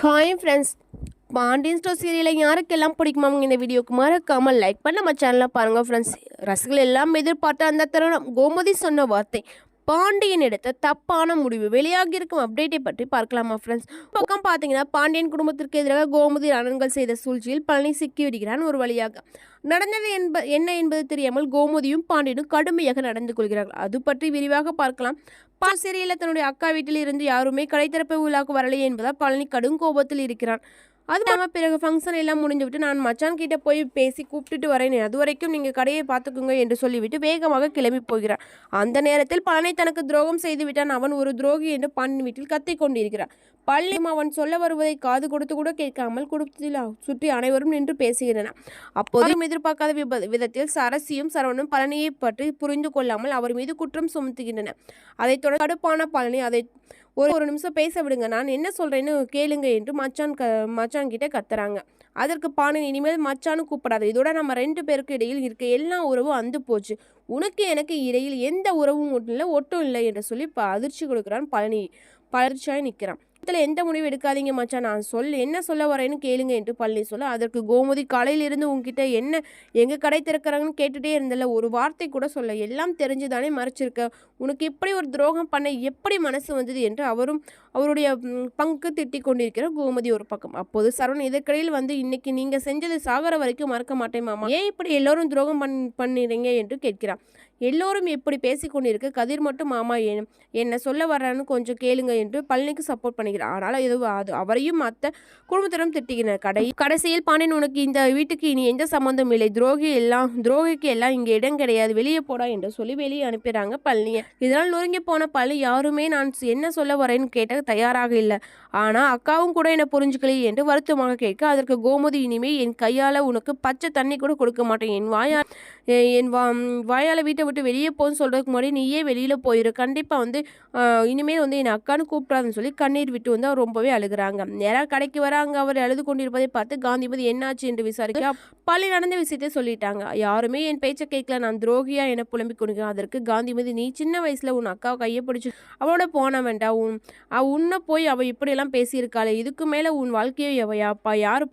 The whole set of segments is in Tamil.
ஹாய் ஃப்ரெண்ட்ஸ், பாண்டியன் ஸ்டோர் சீரியலை யாருக்கெல்லாம் பிடிக்குமா அவங்க இந்த வீடியோக்கு மறக்காமல் லைக் பண்ண நம்ம சேனலை பாருங்கள் ஃப்ரெண்ட்ஸ். ரசிகர்கள் எல்லாம் எதிர்பார்த்த அந்த தருணம் கோமதி சொன்ன வார்த்தை பாண்டியன் எடுத்த தப்பான முடிவு வெளியாகி இருக்கும் அப்டேட்டை பற்றி பார்க்கலாமா ஃப்ரெண்ட்ஸ். பக்கம் பார்த்தீங்கன்னா பாண்டியன் குடும்பத்திற்கு எதிராக கோமதி அண்ணன்கள் செய்த சூழ்ச்சியில் பழனி சிக்கி விடுகிறான். ஒரு வழியாக நடந்தது என்ன என்பது தெரியாமல் கோமதியும் பாண்டியனும் கடுமையாக நடந்து கொள்கிறார்கள். அது பற்றி விரிவாக பார்க்கலாம். சீரியலில் தன்னுடைய அக்கா வீட்டில் இருந்து யாருமே கடை திறப்பு விழாக்கு வரலையே என்பதால் பழனி கடும் கோபத்தில் இருக்கிறான். அது இல்லாமல் பிறகு ஃபங்க்ஷன் எல்லாம் முடிஞ்சுவிட்டு நான் மச்சான் கிட்ட போய் பேசி கூப்பிட்டுட்டு வரேன், அது வரைக்கும் நீங்கள் கடையை பார்த்துக்குங்க என்று சொல்லிவிட்டு வேகமாக கிளம்பி போகிறான். அந்த நேரத்தில் பழனி தனக்கு துரோகம் செய்து விட்டான், அவன் ஒரு துரோகி என்று பாண்டியன் வீட்டில் கத்திக் கொண்டிருக்கிறான். பழனியும் அவன் சொல்ல வருவதை காது கொடுத்து கூட கேட்காமல் குடும்பத்தில் சுற்றி அனைவரும் நின்று பேசுகின்றனர். அப்போதும் எதிர்பார்க்காத விதத்தில் சரசியும் சரவணும் பழனியை பற்றி புரிந்து கொள்ளாமல் அவர் மீது குற்றம் சுமத்துகின்றனர். அதைத் தொடர்ந்து கடுப்பான பழனி அதை ஒரு நிமிஷம் பேச விடுங்க, நான் என்ன சொல்கிறேன்னு கேளுங்க என்று மச்சான் கிட்ட கத்துறாங்க. அதற்கு பாண்டியன் இனிமேல் மச்சானு கூப்பிடாது, இதோட நம்ம 2 பேருக்கு இடையில் இருக்க எல்லா உறவும் அந்து போச்சு, உனக்கு எனக்கு இடையில் எந்த உறவும் இல்லை ஒட்டும் இல்லை என்று சொல்லி அதிர்ச்சி கொடுக்குறான் பழனி. பழர்ச்சியாய் நிற்கிறான். எந்த முடிவு எடுக்காதீங்க மச்சான், நான் என்ன சொல்ல வரேன்னு கேளுங்க என்று பழனி சொல்ல, அதற்கு கோமதி காலையிலிருந்து உங்ககிட்ட என்ன எங்க கடை திறக்கிறாங்கன்னு கேட்டுட்டே இருந்தல, ஒரு வார்த்தை கூட சொல்ல, எல்லாம் தெரிஞ்சுதானே மறைச்சிருக்க, உனக்கு இப்படி ஒரு துரோகம் பண்ண எப்படி மனசு வந்தது என்று அவருடைய பங்கு திட்டிக் கொண்டிருக்கிற கோமதி ஒரு பக்கம். அப்போது சரவணன் இதற்கிடையில் வந்து, இன்னைக்கு நீங்க செஞ்சது சாகர வரைக்கும் மறக்க மாட்டேன் மாமா, ஏன் இப்படி எல்லோரும் துரோகம் பண்ணிடுறீங்க என்று கேட்கிறான். எல்லோரும் எப்படி பேசிக்கொண்டிருக்க, கதிர் மட்டும் மாமா என்ன சொல்ல வர்றான்னு கொஞ்சம் கேளுங்க என்று பழனிக்கு சப்போர்ட் பண்ணிக்கிறார். ஆனால் அது அவரையும் மற்ற குடும்பத்திடம் திட்டுகிறார். கடைசியில் பாண்டியன், உனக்கு இந்த வீட்டுக்கு இனி எந்த சம்பந்தம் இல்லை, துரோகிக்கு எல்லாம் இங்கே இடம் கிடையாது, வெளியே போடா என்று சொல்லி வெளியே அனுப்பிடுறாங்க பழனியை. இதனால் நொறுங்கி போன பழனி யாருமே நான் என்ன சொல்ல வரேன்னு கேட்ட தயாராக இல்லை, ஆனால் அக்காவும் கூட என்னை புரிஞ்சுக்கலையே என்று வருத்தமாக கேட்க, அதற்கு கோமதி, இனிமே என் கையால் உனக்கு பச்சை தண்ணி கூட கொடுக்க மாட்டேன், என் வாயால் வீட்டை விட்டு வெளியே போன்னு சொல்கிறதுக்கு முன்னாடி நீயே வெளியில் போயிரு, கண்டிப்பாக வந்து இனிமேல் வந்து என் அக்கான்னு கூப்பிடாதுன்னு சொல்லி கண்ணீர் விட்டு வந்து அவர் ரொம்பவே அழுகிறாங்க. நேராக கடைக்கு வர அங்கே அவர் அழுது கொண்டிருப்பதை பார்த்து காந்திமதி என்னாச்சு என்று விசாரிக்க பள்ளி நடந்த விஷயத்தை சொல்லிட்டாங்க. யாருமே என் பேச்சை கேட்கல, நான் துரோகியா என புலம்பிக் கொடுக்கிறேன். அதற்கு காந்திமதி, நீ சின்ன வயசில் உன் அக்காவை கையை பிடிச்சி அவளோட போன வேண்டாம், உன்னை போய் அவள் இப்படியெல்லாம் பேசியிருக்காளே, இதுக்கு மேலே உன் வாழ்க்கையை எவையாப்பா, யார்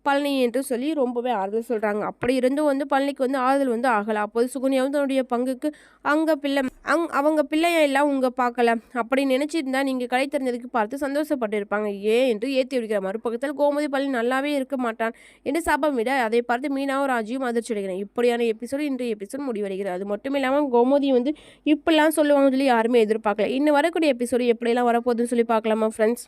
பழனி என்று சொல்லி ரொம்பவே ஆறுதல் சொல்கிறாங்க. அப்படி இருந்தும் வந்து பழனிக்கு வந்து ஆறுதல் வந்து ஆகலை. அப்போது சுகன்யாவும் தன்னுடைய பங்குக்கு அவங்க பிள்ளைய எல்லாம் பார்க்கல அப்படி நினச்சிருந்தா நீங்கள் கடை தெரிஞ்சதுக்கு பார்த்து சந்தோஷப்பட்டு இருப்பாங்க, ஏன் என்று ஏற்றி விடுக்கிற. மறுபக்கத்தில் கோமதி பழனி நல்லாவே இருக்க மாட்டான் என்று சாபம் விட, அதை பார்த்து மீனாவும் ராஜியும் அதிர்ச்சி அடைகிறேன். இப்படியான எபிசோடு இன்றைய எபிசோட் முடிவடைகிறது. அது மட்டும் இல்லாமல் கோமதி வந்து இப்படிலாம் சொல்லுவாங்கன்னு சொல்லி யாருமே எதிர்பார்க்கல. இன்னும் வரக்கூடிய எபிசோடு எப்படியெல்லாம் வரப்போகுதுன்னு சொல்லி பார்க்கலாமா ஃப்ரெண்ட்ஸ்.